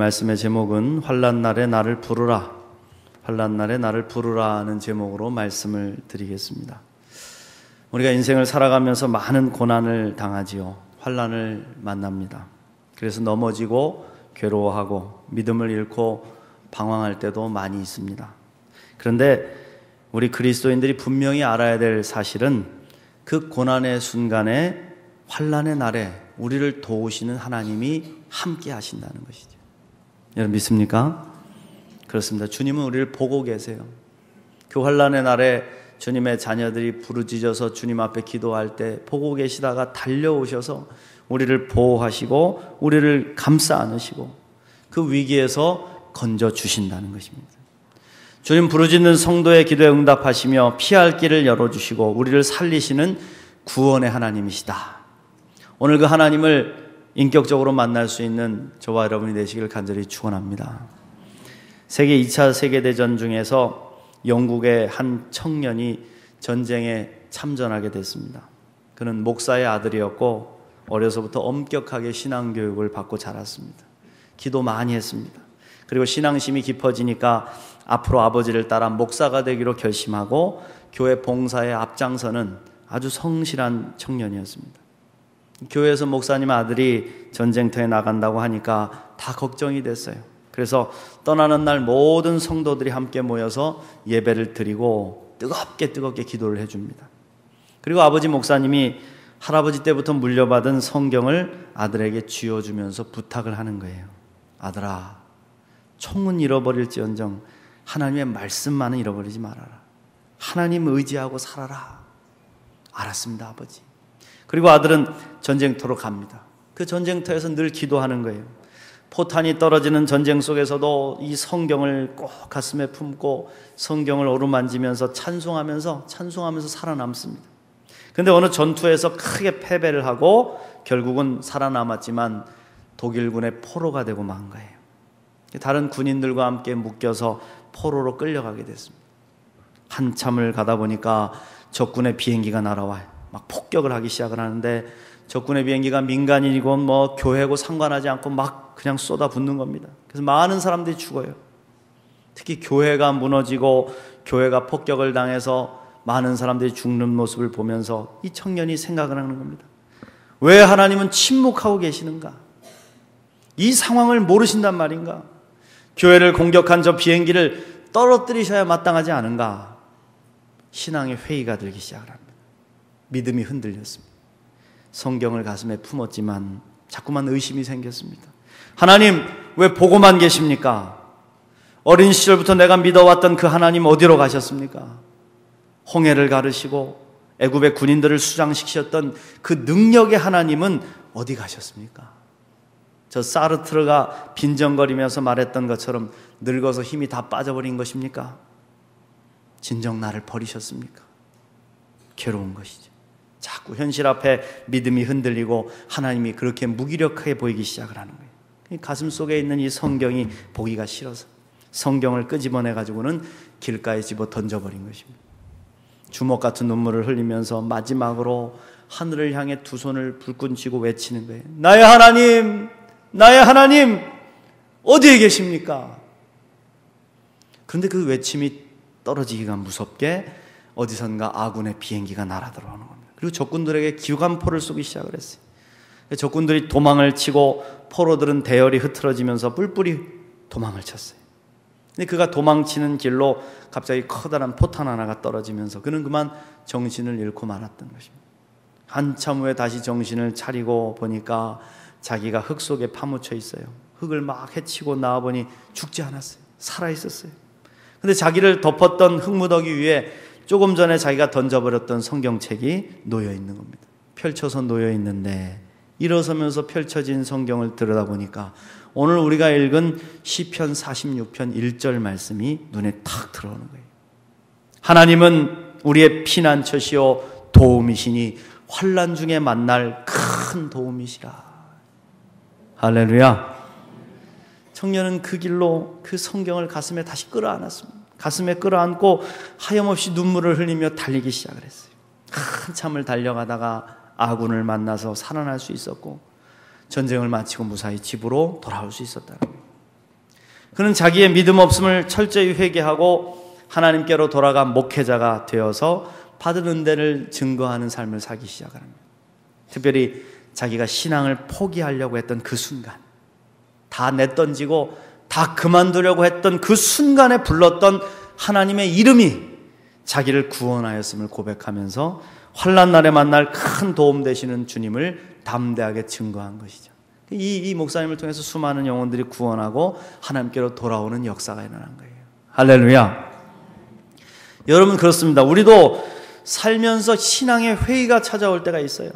말씀의 제목은 환난 날에 나를 부르라, 환난 날에 나를 부르라 하는 제목으로 말씀을 드리겠습니다. 우리가 인생을 살아가면서 많은 고난을 당하지요. 환난을 만납니다. 그래서 넘어지고 괴로워하고 믿음을 잃고 방황할 때도 많이 있습니다. 그런데 우리 그리스도인들이 분명히 알아야 될 사실은 그 고난의 순간에, 환난의 날에 우리를 도우시는 하나님이 함께 하신다는 것이죠. 여러분 믿습니까? 그렇습니다. 주님은 우리를 보고 계세요. 그 환난의 날에 주님의 자녀들이 부르짖어서 주님 앞에 기도할 때 보고 계시다가 달려오셔서 우리를 보호하시고 우리를 감싸 안으시고 그 위기에서 건져주신다는 것입니다. 주님 부르짖는 성도의 기도에 응답하시며 피할 길을 열어주시고 우리를 살리시는 구원의 하나님이시다. 오늘 그 하나님을 인격적으로 만날 수 있는 저와 여러분이 되시기를 간절히 축원합니다. 세계 2차 세계대전 중에서 영국의 한 청년이 전쟁에 참전하게 됐습니다. 그는 목사의 아들이었고 어려서부터 엄격하게 신앙교육을 받고 자랐습니다. 기도 많이 했습니다. 그리고 신앙심이 깊어지니까 앞으로 아버지를 따라 목사가 되기로 결심하고 교회 봉사에 앞장서는 아주 성실한 청년이었습니다. 교회에서 목사님 아들이 전쟁터에 나간다고 하니까 다 걱정이 됐어요. 그래서 떠나는 날 모든 성도들이 함께 모여서 예배를 드리고 뜨겁게 기도를 해줍니다. 그리고 아버지 목사님이 할아버지 때부터 물려받은 성경을 아들에게 쥐어주면서 부탁을 하는 거예요. 아들아, 총은 잃어버릴지언정 하나님의 말씀만은 잃어버리지 말아라. 하나님 의지하고 살아라. 알았습니다, 아버지. 그리고 아들은 전쟁터로 갑니다. 그 전쟁터에서 늘 기도하는 거예요. 포탄이 떨어지는 전쟁 속에서도 이 성경을 꼭 가슴에 품고 성경을 어루만지면서 찬송하면서 살아남습니다. 그런데 어느 전투에서 크게 패배를 하고 결국은 살아남았지만 독일군의 포로가 되고 만 거예요. 다른 군인들과 함께 묶여서 포로로 끌려가게 됐습니다. 한참을 가다 보니까 적군의 비행기가 날아와요. 막 폭격을 하기 시작을 하는데 적군의 비행기가 민간인이고 교회고 상관하지 않고 막 그냥 쏟아붓는 겁니다. 그래서 많은 사람들이 죽어요. 특히 교회가 무너지고 교회가 폭격을 당해서 많은 사람들이 죽는 모습을 보면서 이 청년이 생각을 하는 겁니다. 왜 하나님은 침묵하고 계시는가? 이 상황을 모르신단 말인가? 교회를 공격한 저 비행기를 떨어뜨리셔야 마땅하지 않은가? 신앙의 회의가 들기 시작을 합니다. 믿음이 흔들렸습니다. 성경을 가슴에 품었지만 자꾸만 의심이 생겼습니다. 하나님, 왜 보고만 계십니까? 어린 시절부터 내가 믿어왔던 그 하나님 어디로 가셨습니까? 홍해를 가르시고 애굽의 군인들을 수장시키셨던 그 능력의 하나님은 어디 가셨습니까? 저 사르트르가 빈정거리면서 말했던 것처럼 늙어서 힘이 다 빠져버린 것입니까? 진정 나를 버리셨습니까? 괴로운 것이죠. 자꾸 현실 앞에 믿음이 흔들리고 하나님이 그렇게 무기력하게 보이기 시작을 하는 거예요. 가슴 속에 있는 이 성경이 보기가 싫어서 성경을 끄집어내가지고는 길가에 집어 던져버린 것입니다. 주먹 같은 눈물을 흘리면서 마지막으로 하늘을 향해 두 손을 불끈 쥐고 외치는 거예요. 나의 하나님, 나의 하나님, 어디에 계십니까? 그런데 그 외침이 떨어지기가 무섭게 어디선가 아군의 비행기가 날아들어오는 겁니다. 그리고 적군들에게 기관포를 쏘기 시작을 했어요. 적군들이 도망을 치고 포로들은 대열이 흐트러지면서 뿔뿔이 도망을 쳤어요. 근데 그가 도망치는 길로 갑자기 커다란 포탄 하나가 떨어지면서 그는 그만 정신을 잃고 말았던 것입니다. 한참 후에 다시 정신을 차리고 보니까 자기가 흙 속에 파묻혀 있어요. 흙을 막 헤치고 나와보니 죽지 않았어요. 살아있었어요. 근데 자기를 덮었던 흙무더기 위에 조금 전에 자기가 던져버렸던 성경책이 놓여있는 겁니다. 펼쳐서 놓여있는데 일어서면서 펼쳐진 성경을 들여다보니까 오늘 우리가 읽은 시편 46편 1절 말씀이 눈에 탁 들어오는 거예요. 하나님은 우리의 피난처시요 도움이시니 환난 중에 만날 큰 도움이시라. 할렐루야. 청년은 그 길로 그 성경을 가슴에 다시 끌어안았습니다. 가슴에 끌어안고 하염없이 눈물을 흘리며 달리기 시작을 했어요. 한참을 달려가다가 아군을 만나서 살아날 수 있었고 전쟁을 마치고 무사히 집으로 돌아올 수 있었다는 거예요. 그는 자기의 믿음 없음을 철저히 회개하고 하나님께로 돌아간 목회자가 되어서 받은 은혜를 증거하는 삶을 살기 시작합니다. 특별히 자기가 신앙을 포기하려고 했던 그 순간, 다 내던지고 다 그만두려고 했던 그 순간에 불렀던 하나님의 이름이 자기를 구원하였음을 고백하면서 환난 날에 만날 큰 도움 되시는 주님을 담대하게 증거한 것이죠. 이 목사님을 통해서 수많은 영혼들이 구원하고 하나님께로 돌아오는 역사가 일어난 거예요. 할렐루야. 여러분, 그렇습니다. 우리도 살면서 신앙의 회의가 찾아올 때가 있어요.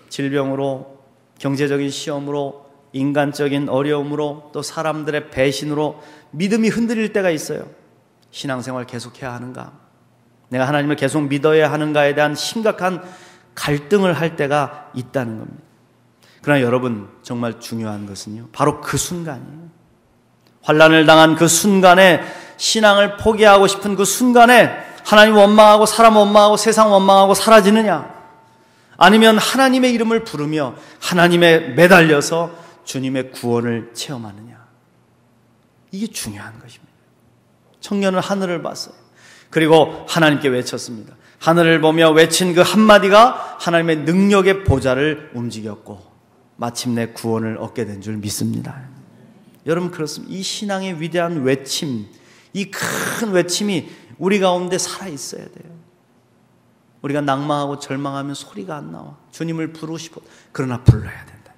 질병으로, 경제적인 시험으로, 인간적인 어려움으로, 또 사람들의 배신으로 믿음이 흔들릴 때가 있어요. 신앙생활 계속해야 하는가? 내가 하나님을 계속 믿어야 하는가에 대한 심각한 갈등을 할 때가 있다는 겁니다. 그러나 여러분, 정말 중요한 것은요, 바로 그 순간이에요. 환난을 당한 그 순간에, 신앙을 포기하고 싶은 그 순간에 하나님 원망하고 사람 원망하고 세상 원망하고 사라지느냐, 아니면 하나님의 이름을 부르며 하나님에 매달려서 주님의 구원을 체험하느냐, 이게 중요한 것입니다. 청년은 하늘을 봤어요. 그리고 하나님께 외쳤습니다. 하늘을 보며 외친 그 한마디가 하나님의 능력의 보좌를 움직였고 마침내 구원을 얻게 된 줄 믿습니다. 여러분, 그렇습니다. 이 신앙의 위대한 외침, 이 큰 외침이 우리 가운데 살아있어야 돼요. 우리가 낭망하고 절망하면 소리가 안 나와. 주님을 부르고 싶어. 그러나 불러야 된다.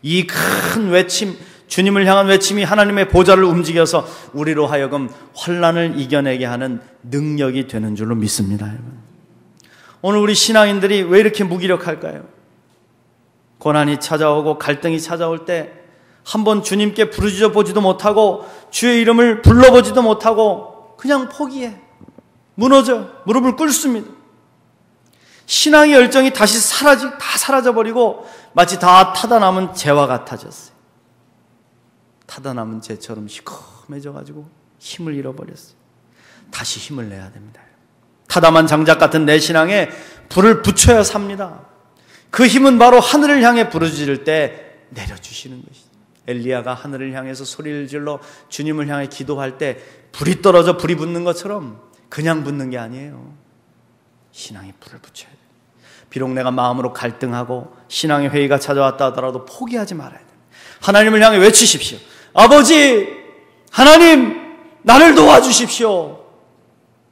이 큰 외침, 주님을 향한 외침이 하나님의 보좌를 움직여서 우리로 하여금 환난을 이겨내게 하는 능력이 되는 줄로 믿습니다. 여러분, 오늘 우리 신앙인들이 왜 이렇게 무기력할까요? 고난이 찾아오고 갈등이 찾아올 때 한번 주님께 부르짖어 보지도 못하고 주의 이름을 불러보지도 못하고 그냥 포기해. 무너져 무릎을 꿇습니다. 신앙의 열정이 다시 다 사라져버리고 마치 다 타다 남은 재와 같아졌어요. 타다 남은 재처럼 시커매져가지고 힘을 잃어버렸어요. 다시 힘을 내야 됩니다. 타다만 장작 같은 내 신앙에 불을 붙여야 삽니다. 그 힘은 바로 하늘을 향해 부르짖을 때 내려주시는 것이죠. 엘리야가 하늘을 향해서 소리를 질러 주님을 향해 기도할 때 불이 떨어져 불이 붙는 것처럼 그냥 붙는 게 아니에요. 신앙에 불을 붙여야 돼요. 비록 내가 마음으로 갈등하고 신앙의 회의가 찾아왔다 하더라도 포기하지 말아야 돼요. 하나님을 향해 외치십시오. 아버지, 하나님, 나를 도와주십시오.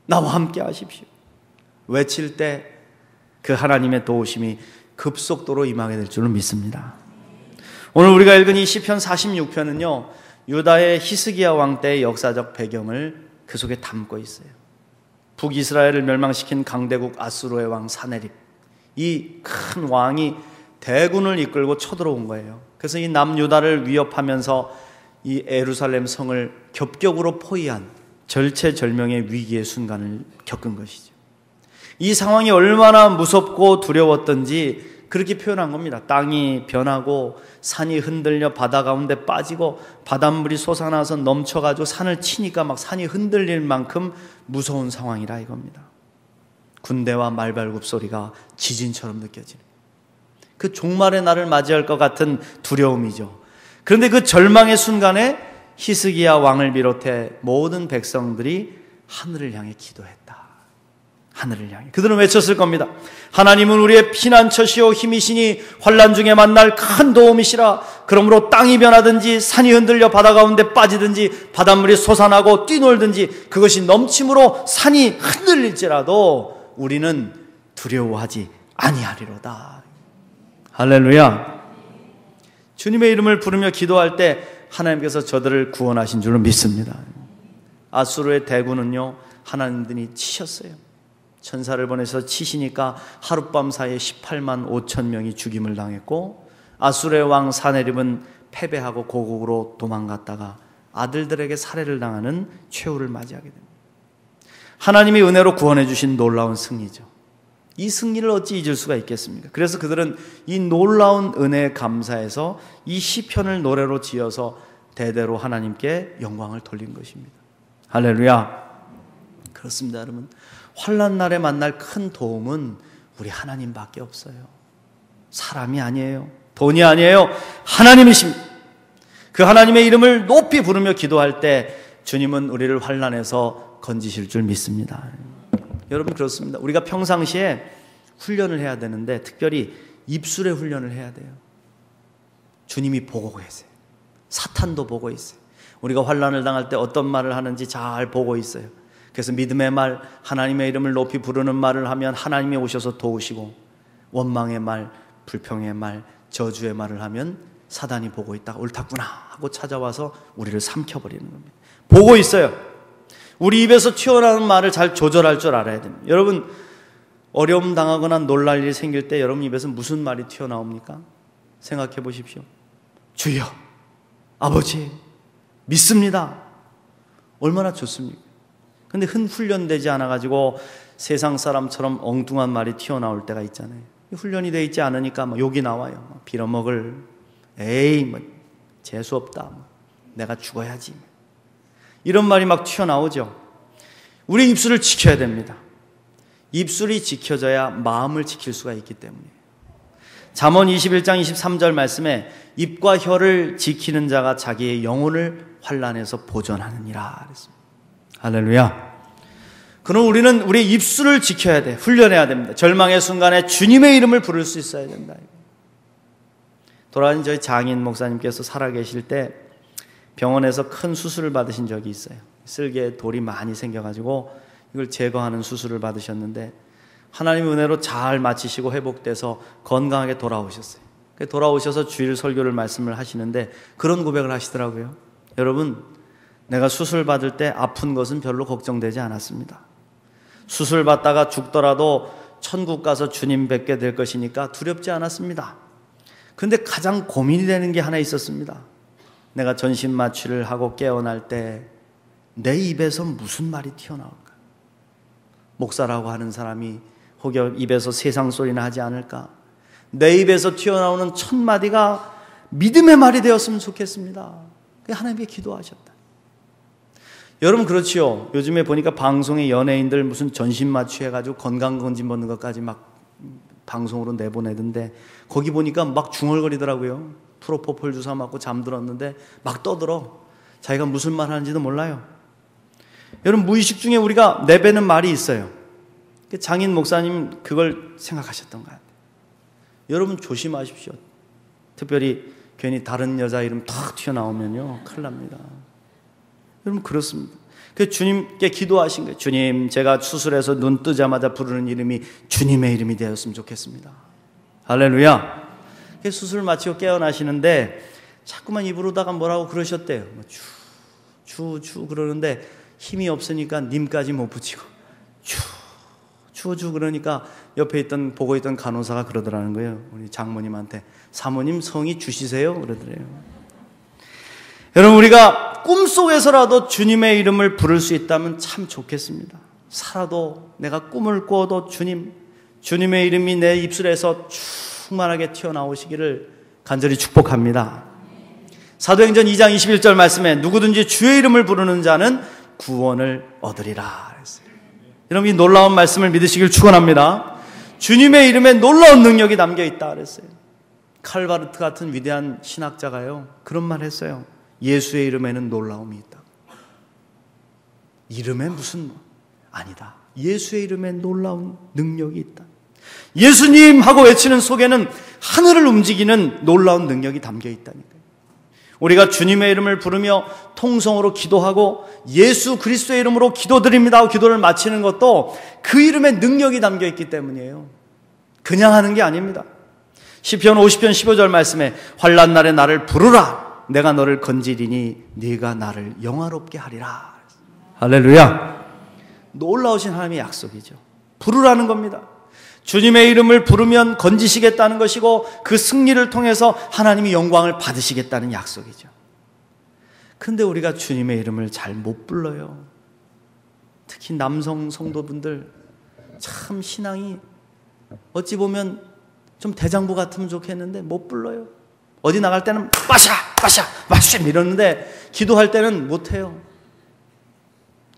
나와 함께 하십시오. 외칠 때 그 하나님의 도우심이 급속도로 임하게 될 줄로 믿습니다. 오늘 우리가 읽은 이 시편 46편은요, 유다의 히스기야 왕 때의 역사적 배경을 그 속에 담고 있어요. 북이스라엘을 멸망시킨 강대국 아수르의 왕 사네립, 이 큰 왕이 대군을 이끌고 쳐들어온 거예요. 그래서 이 남유다를 위협하면서 이 예루살렘 성을 겹격으로 포위한 절체절명의 위기의 순간을 겪은 것이죠. 이 상황이 얼마나 무섭고 두려웠던지 그렇게 표현한 겁니다. 땅이 변하고 산이 흔들려 바다 가운데 빠지고 바닷물이 솟아나서 넘쳐가지고 산을 치니까 막 산이 흔들릴 만큼 무서운 상황이라 이겁니다. 군대와 말발굽 소리가 지진처럼 느껴지는 그 종말의 날을 맞이할 것 같은 두려움이죠. 그런데 그 절망의 순간에 히스기야 왕을 비롯해 모든 백성들이 하늘을 향해 기도했다. 하늘을 향해 그들은 외쳤을 겁니다. 하나님은 우리의 피난처시오 힘이시니 환난 중에 만날 큰 도움이시라. 그러므로 땅이 변하든지 산이 흔들려 바다 가운데 빠지든지 바닷물이 솟아나고 뛰놀든지 그것이 넘침으로 산이 흔들릴지라도 우리는 두려워하지 아니하리로다. 할렐루야. 주님의 이름을 부르며 기도할 때 하나님께서 저들을 구원하신 줄로 믿습니다. 아수르의 대군은요, 하나님들이 치셨어요. 천사를 보내서 치시니까 하룻밤 사이에 18만 5천 명이 죽임을 당했고, 아수르의 왕 사네립은 패배하고 고국으로 도망갔다가 아들들에게 살해를 당하는 최후를 맞이하게 됩니다. 하나님이 은혜로 구원해 주신 놀라운 승리죠. 이 승리를 어찌 잊을 수가 있겠습니까? 그래서 그들은 이 놀라운 은혜에 감사해서 이 시편을 노래로 지어서 대대로 하나님께 영광을 돌린 것입니다. 할렐루야. 그렇습니다, 여러분. 환난 날에 만날 큰 도움은 우리 하나님밖에 없어요. 사람이 아니에요. 돈이 아니에요. 하나님이십니다. 그 하나님의 이름을 높이 부르며 기도할 때 주님은 우리를 환난에서 건지실 줄 믿습니다. 여러분, 그렇습니다. 우리가 평상시에 훈련을 해야 되는데 특별히 입술의 훈련을 해야 돼요. 주님이 보고 계세요. 사탄도 보고 있어요. 우리가 환난을 당할 때 어떤 말을 하는지 잘 보고 있어요. 그래서 믿음의 말, 하나님의 이름을 높이 부르는 말을 하면 하나님이 오셔서 도우시고, 원망의 말, 불평의 말, 저주의 말을 하면 사단이 보고 있다가 옳았구나 하고 찾아와서 우리를 삼켜버리는 겁니다. 보고 있어요. 우리 입에서 튀어나오는 말을 잘 조절할 줄 알아야 됩니다. 여러분, 어려움 당하거나 놀랄 일이 생길 때 여러분 입에서 무슨 말이 튀어나옵니까? 생각해 보십시오. 주여, 아버지, 믿습니다. 얼마나 좋습니까? 근데 훈련되지 않아가지고 세상 사람처럼 엉뚱한 말이 튀어나올 때가 있잖아요. 훈련이 되어 있지 않으니까 욕이 나와요. 빌어먹을, 에이, 재수없다, 내가 죽어야지, 이런 말이 막 튀어나오죠. 우리 입술을 지켜야 됩니다. 입술이 지켜져야 마음을 지킬 수가 있기 때문이에요. 잠언 21장 23절 말씀에 입과 혀를 지키는 자가 자기의 영혼을 환난에서 보존하느니라 그랬습니다. 할렐루야. 그럼 우리는 우리 입술을 지켜야 돼. 훈련해야 됩니다. 절망의 순간에 주님의 이름을 부를 수 있어야 된다. 돌아가신 저희 장인 목사님께서 살아계실 때 병원에서 큰 수술을 받으신 적이 있어요. 쓸개에 돌이 많이 생겨가지고 이걸 제거하는 수술을 받으셨는데 하나님의 은혜로 잘 마치시고 회복돼서 건강하게 돌아오셨어요. 돌아오셔서 주일 설교를 말씀을 하시는데 그런 고백을 하시더라고요. 여러분, 내가 수술 받을 때 아픈 것은 별로 걱정되지 않았습니다. 수술 받다가 죽더라도 천국 가서 주님 뵙게 될 것이니까 두렵지 않았습니다. 근데 가장 고민이 되는 게 하나 있었습니다. 내가 전신 마취를 하고 깨어날 때 내 입에서 무슨 말이 튀어나올까? 목사라고 하는 사람이 혹여 입에서 세상 소리나 하지 않을까? 내 입에서 튀어나오는 첫 마디가 믿음의 말이 되었으면 좋겠습니다. 하나님께 기도하셨다. 여러분, 그렇지요. 요즘에 보니까 방송에 연예인들 무슨 전신 마취해가지고 건강검진 받는 것까지 막 방송으로 내보내던데 거기 보니까 막 중얼거리더라고요. 프로포폴 주사 맞고 잠들었는데 막 떠들어. 자기가 무슨 말 하는지도 몰라요. 여러분, 무의식 중에 우리가 내뱉는 말이 있어요. 장인 목사님 그걸 생각하셨던 것 같아요. 여러분, 조심하십시오. 특별히 괜히 다른 여자 이름 탁 튀어나오면요 큰일 납니다. 여러분, 그렇습니다. 그래서 주님께 기도하신 거예요. 주님, 제가 수술해서 눈 뜨자마자 부르는 이름이 주님의 이름이 되었으면 좋겠습니다. 할렐루야. 수술 마치고 깨어나시는데 자꾸만 입으로다가 뭐라고 그러셨대요. 주 그러는데 힘이 없으니까 님까지 못 붙이고 주 그러니까 옆에 보고 있던 간호사가 그러더라는 거예요. 우리 장모님한테, 사모님 성이 주시세요? 그러더래요. 여러분, 우리가 꿈속에서라도 주님의 이름을 부를 수 있다면 참 좋겠습니다. 살아도 내가 꿈을 꿔도 주님의 이름이 내 입술에서 충만하게 튀어나오시기를 간절히 축복합니다. 사도행전 2장 21절 말씀에 누구든지 주의 이름을 부르는 자는 구원을 얻으리라 그랬어요. 여러분, 이 놀라운 말씀을 믿으시길 축원합니다. 주님의 이름에 놀라운 능력이 담겨 있다 그랬어요. 칼바르트 같은 위대한 신학자가요 그런 말 했어요. 예수의 이름에는 놀라움이 있다. 이름에 무슨 아니다. 예수의 이름에 놀라운 능력이 있다. 예수님 하고 외치는 속에는 하늘을 움직이는 놀라운 능력이 담겨 있다니까요. 우리가 주님의 이름을 부르며 통성으로 기도하고 예수 그리스도의 이름으로 기도드립니다 하고 기도를 마치는 것도 그 이름에 능력이 담겨 있기 때문이에요. 그냥 하는 게 아닙니다. 시편 50편 15절 말씀에 환난 날에 나를 부르라. 내가 너를 건지리니 네가 나를 영화롭게 하리라. 할렐루야. 놀라우신 하나님의 약속이죠. 부르라는 겁니다. 주님의 이름을 부르면 건지시겠다는 것이고 그 승리를 통해서 하나님이 영광을 받으시겠다는 약속이죠. 그런데 우리가 주님의 이름을 잘 못 불러요. 특히 남성 성도분들 참 신앙이 어찌 보면 좀 대장부 같으면 좋겠는데 못 불러요. 어디 나갈 때는 빠샤 이러는데 기도할 때는 못해요.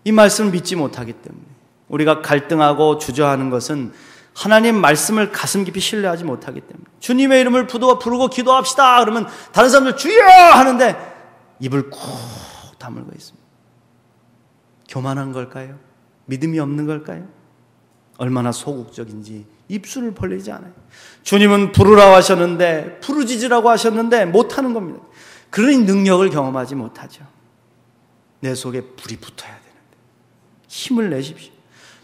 이 말씀을 믿지 못하기 때문에 우리가 갈등하고 주저하는 것은 하나님 말씀을 가슴 깊이 신뢰하지 못하기 때문에 주님의 이름을 부르고 기도합시다 그러면 다른 사람들 주여 하는데 입을 꾹 다물고 있습니다. 교만한 걸까요? 믿음이 없는 걸까요? 얼마나 소극적인지 입술을 벌리지 않아요. 주님은 부르라고 하셨는데, 부르짖으라고 하셨는데 못하는 겁니다. 그러니 능력을 경험하지 못하죠. 내 속에 불이 붙어야 되는데 힘을 내십시오.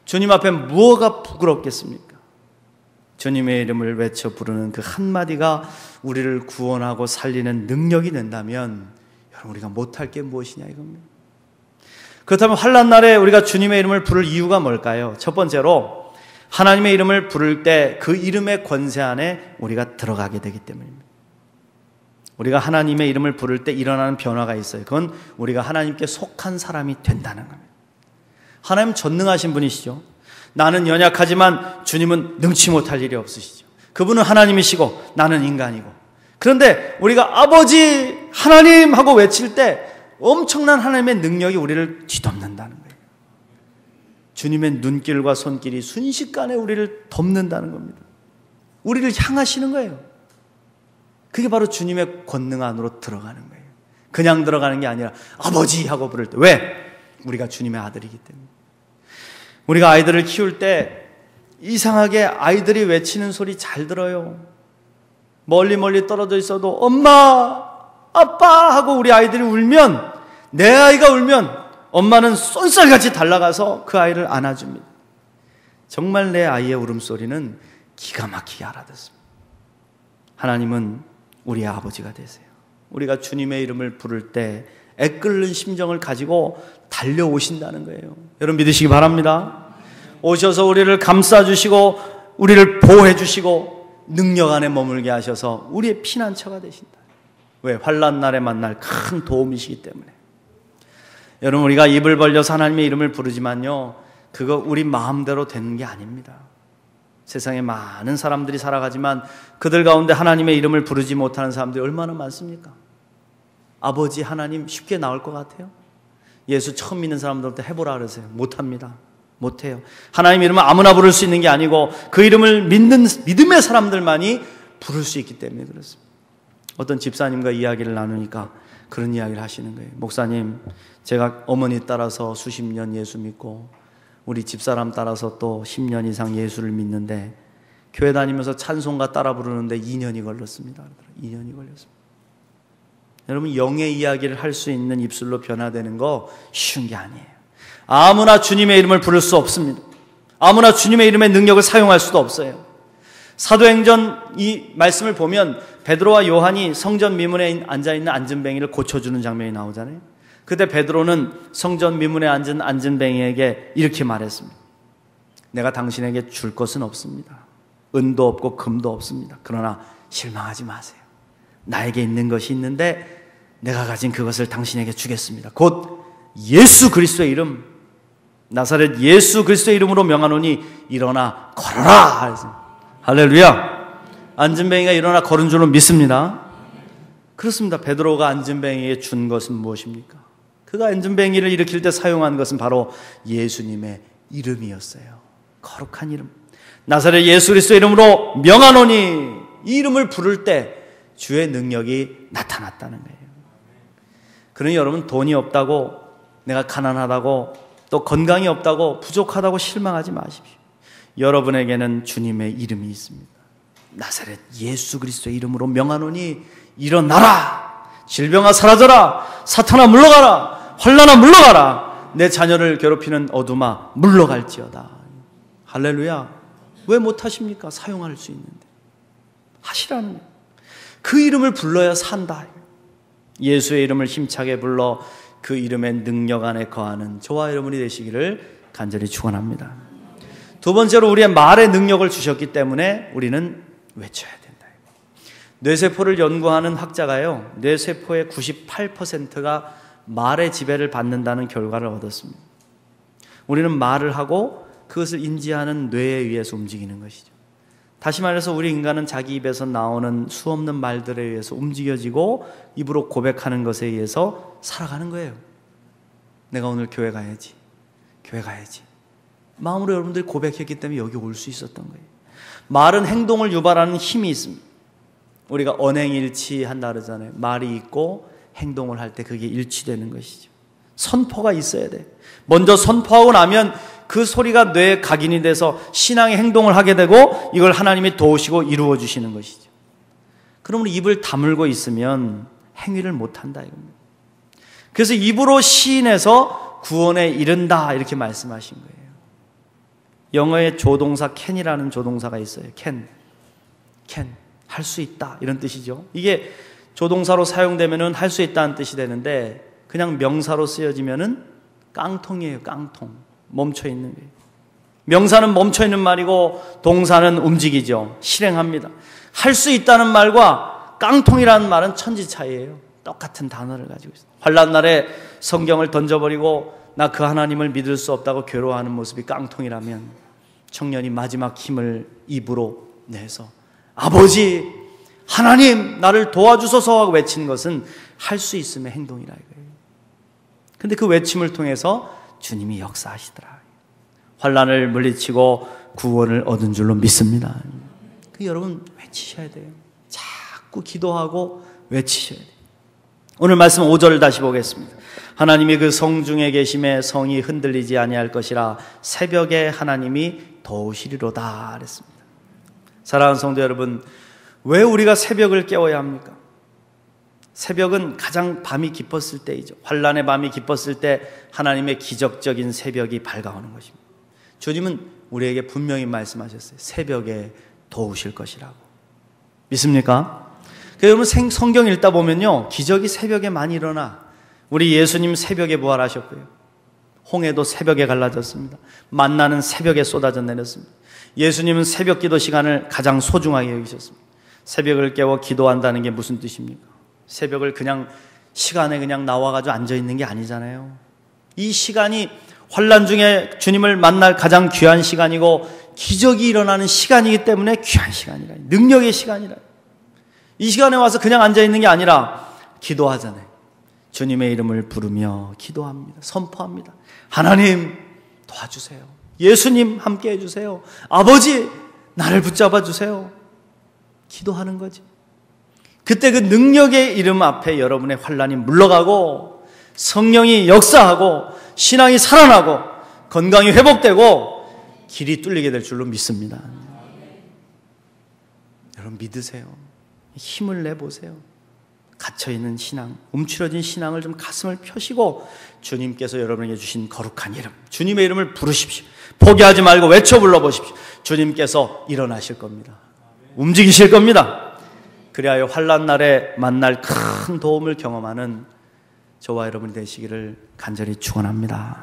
주님 앞에 무엇가 부끄럽겠습니까? 주님의 이름을 외쳐 부르는 그 한마디가 우리를 구원하고 살리는 능력이 된다면 여러분, 우리가 못할 게 무엇이냐 이겁니다. 그렇다면 환난 날에 우리가 주님의 이름을 부를 이유가 뭘까요? 첫 번째로 하나님의 이름을 부를 때 그 이름의 권세 안에 우리가 들어가게 되기 때문입니다. 우리가 하나님의 이름을 부를 때 일어나는 변화가 있어요. 그건 우리가 하나님께 속한 사람이 된다는 겁니다. 하나님 전능하신 분이시죠. 나는 연약하지만 주님은 능치 못할 일이 없으시죠. 그분은 하나님이시고 나는 인간이고. 그런데 우리가 아버지 하나님 하고 외칠 때 엄청난 하나님의 능력이 우리를 뒤덮는다는 거예요. 주님의 눈길과 손길이 순식간에 우리를 덮는다는 겁니다. 우리를 향하시는 거예요. 그게 바로 주님의 권능 안으로 들어가는 거예요. 그냥 들어가는 게 아니라 아버지 하고 부를 때. 왜? 우리가 주님의 아들이기 때문에. 우리가 아이들을 키울 때 이상하게 아이들이 외치는 소리 잘 들어요. 멀리 떨어져 있어도 엄마, 아빠 하고 우리 아이들이 울면, 내 아이가 울면 엄마는 쏜살같이 달려가서 그 아이를 안아줍니다. 정말 내 아이의 울음소리는 기가 막히게 알아듣습니다. 하나님은 우리의 아버지가 되세요. 우리가 주님의 이름을 부를 때 애끓는 심정을 가지고 달려오신다는 거예요. 여러분 믿으시기 바랍니다. 오셔서 우리를 감싸주시고 우리를 보호해주시고 능력 안에 머물게 하셔서 우리의 피난처가 되신다. 왜? 환난 날에 만날 큰 도움이시기 때문에. 여러분, 우리가 입을 벌려서 하나님의 이름을 부르지만요, 그거 우리 마음대로 되는 게 아닙니다. 세상에 많은 사람들이 살아가지만 그들 가운데 하나님의 이름을 부르지 못하는 사람들이 얼마나 많습니까? 아버지 하나님 쉽게 나올 것 같아요? 예수 처음 믿는 사람들한테 해보라 그러세요. 못합니다. 못해요. 하나님 이름은 아무나 부를 수 있는 게 아니고 그 이름을 믿는 믿음의 사람들만이 부를 수 있기 때문에 그렇습니다. 어떤 집사님과 이야기를 나누니까 그런 이야기를 하시는 거예요. 목사님, 제가 어머니 따라서 수십 년 예수 믿고 우리 집사람 따라서 또 10년 이상 예수를 믿는데 교회 다니면서 찬송가 따라 부르는데 2년이 걸렸습니다. 2년이 걸렸습니다. 여러분, 영의 이야기를 할 수 있는 입술로 변화되는 거 쉬운 게 아니에요. 아무나 주님의 이름을 부를 수 없습니다. 아무나 주님의 이름의 능력을 사용할 수도 없어요. 사도행전 이 말씀을 보면 베드로와 요한이 성전 미문에 앉아있는 안진뱅이를 고쳐주는 장면이 나오잖아요. 그때 베드로는 성전 미문에 앉은 안진뱅이에게 이렇게 말했습니다. 내가 당신에게 줄 것은 없습니다. 은도 없고 금도 없습니다. 그러나 실망하지 마세요. 나에게 있는 것이 있는데 내가 가진 그것을 당신에게 주겠습니다. 곧 예수 그리스도의 이름, 나사렛 예수 그리스도의 이름으로 명하노니 일어나 걸어라. 할렐루야. 안진뱅이가 일어나 걸은 줄로 믿습니다. 그렇습니다. 베드로가 안진뱅이에게 준 것은 무엇입니까? 그가 안진뱅이를 일으킬 때 사용한 것은 바로 예수님의 이름이었어요. 거룩한 이름. 나사렛 예수 그리스도의 이름으로 명하노니, 이 이름을 부를 때 주의 능력이 나타났다는 거예요. 그러니 여러분, 돈이 없다고, 내가 가난하다고, 또 건강이 없다고, 부족하다고 실망하지 마십시오. 여러분에게는 주님의 이름이 있습니다. 나사렛 예수 그리스도의 이름으로 명하노니 일어나라. 질병아 사라져라. 사탄아 물러가라. 환난아 물러가라. 내 자녀를 괴롭히는 어둠아 물러갈지어다. 할렐루야. 왜 못하십니까? 사용할 수 있는데. 하시라는 거예요. 그 이름을 불러야 산다. 예수의 이름을 힘차게 불러 그 이름의 능력 안에 거하는 저와 여러분이 되시기를 간절히 축원합니다. 두 번째로 우리의 말의 능력을 주셨기 때문에 우리는 외쳐야 된다. 뇌세포를 연구하는 학자가요, 뇌세포의 98%가 말의 지배를 받는다는 결과를 얻었습니다. 우리는 말을 하고 그것을 인지하는 뇌에 의해서 움직이는 것이죠. 다시 말해서 우리 인간은 자기 입에서 나오는 수없는 말들에 의해서 움직여지고 입으로 고백하는 것에 의해서 살아가는 거예요. 내가 오늘 교회 가야지. 교회 가야지. 마음으로 여러분들이 고백했기 때문에 여기 올 수 있었던 거예요. 말은 행동을 유발하는 힘이 있습니다. 우리가 언행일치 한다 그러잖아요. 말이 있고 행동을 할 때 그게 일치되는 것이죠. 선포가 있어야 돼. 먼저 선포하고 나면 그 소리가 뇌에 각인이 돼서 신앙의 행동을 하게 되고 이걸 하나님이 도우시고 이루어 주시는 것이죠. 그러면 입을 다물고 있으면 행위를 못한다 이겁니다. 그래서 입으로 시인해서 구원에 이른다 이렇게 말씀하신 거예요. 영어의 조동사 can이라는 조동사가 있어요. can 할 수 있다 이런 뜻이죠. 이게 조동사로 사용되면은 할 수 있다는 뜻이 되는데 그냥 명사로 쓰여지면은 깡통이에요. 깡통. 멈춰 있는 거예요. 명사는 멈춰 있는 말이고 동사는 움직이죠. 실행합니다. 할 수 있다는 말과 깡통이라는 말은 천지 차이예요. 똑같은 단어를 가지고 있어요. 환난 날에 성경을 던져버리고 나 그 하나님을 믿을 수 없다고 괴로워하는 모습이 깡통이라면 청년이 마지막 힘을 입으로 내서 아버지 하나님 나를 도와주소서 하고 외친 것은 할 수 있음의 행동이라 이거예요. 근데 그 외침을 통해서 주님이 역사하시더라. 환난을 물리치고 구원을 얻은 줄로 믿습니다. 그 여러분 외치셔야 돼요. 자꾸 기도하고 외치셔야 돼요. 오늘 말씀 5절 다시 보겠습니다. 하나님이 그 성중에 계심에 성이 흔들리지 아니할 것이라 새벽에 하나님이 도우시리로다 그랬습니다. 사랑하는 성도 여러분, 왜 우리가 새벽을 깨워야 합니까? 새벽은 가장 밤이 깊었을 때이죠. 환난의 밤이 깊었을 때 하나님의 기적적인 새벽이 밝아오는 것입니다. 주님은 우리에게 분명히 말씀하셨어요. 새벽에 도우실 것이라고. 믿습니까? 여러분 성경 읽다 보면요, 기적이 새벽에 많이 일어나. 우리 예수님 새벽에 부활하셨고요. 홍해도 새벽에 갈라졌습니다. 만나는 새벽에 쏟아져 내렸습니다. 예수님은 새벽 기도 시간을 가장 소중하게 여기셨습니다. 새벽을 깨워 기도한다는 게 무슨 뜻입니까? 새벽을 그냥 시간에 그냥 나와가지고 앉아있는 게 아니잖아요. 이 시간이 환난 중에 주님을 만날 가장 귀한 시간이고 기적이 일어나는 시간이기 때문에 귀한 시간이라, 능력의 시간이라. 이 시간에 와서 그냥 앉아있는 게 아니라 기도하잖아요. 주님의 이름을 부르며 기도합니다. 선포합니다. 하나님 도와주세요. 예수님 함께 해주세요. 아버지 나를 붙잡아 주세요. 기도하는 거지. 그때 그 능력의 이름 앞에 여러분의 환난이 물러가고 성령이 역사하고 신앙이 살아나고 건강이 회복되고 길이 뚫리게 될 줄로 믿습니다. 여러분 믿으세요. 힘을 내보세요. 갇혀있는 신앙, 움츠러진 신앙을 좀 가슴을 펴시고 주님께서 여러분에게 주신 거룩한 이름, 주님의 이름을 부르십시오. 포기하지 말고 외쳐 불러보십시오. 주님께서 일어나실 겁니다. 움직이실 겁니다. 그리하여 환난 날에 만날 큰 도움을 경험하는 저와 여러분이 되시기를 간절히 축원합니다.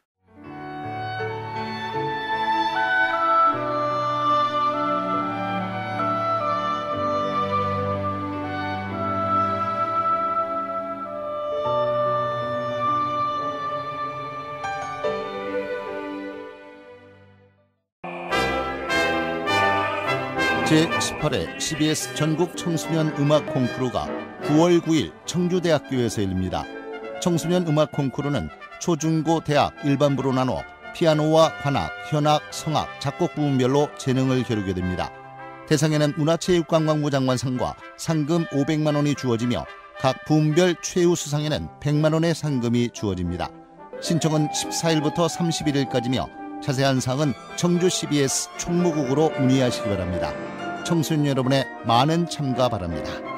제18회 CBS 전국 청소년 음악 콩쿠르가 9월 9일 청주대학교에서 열립니다. 청소년 음악 콩쿠르는 초중고 대학 일반부로 나눠 피아노와 관악, 현악, 성악, 작곡 부문별로 재능을 겨루게 됩니다. 대상에는 문화체육관광부 장관상과 상금 500만 원이 주어지며 각 부문별 최우 수상에는 100만 원의 상금이 주어집니다. 신청은 14일부터 31일까지며 자세한 사항은 청주 CBS 총무국으로 문의하시기 바랍니다. 청소년 여러분의 많은 참가 바랍니다.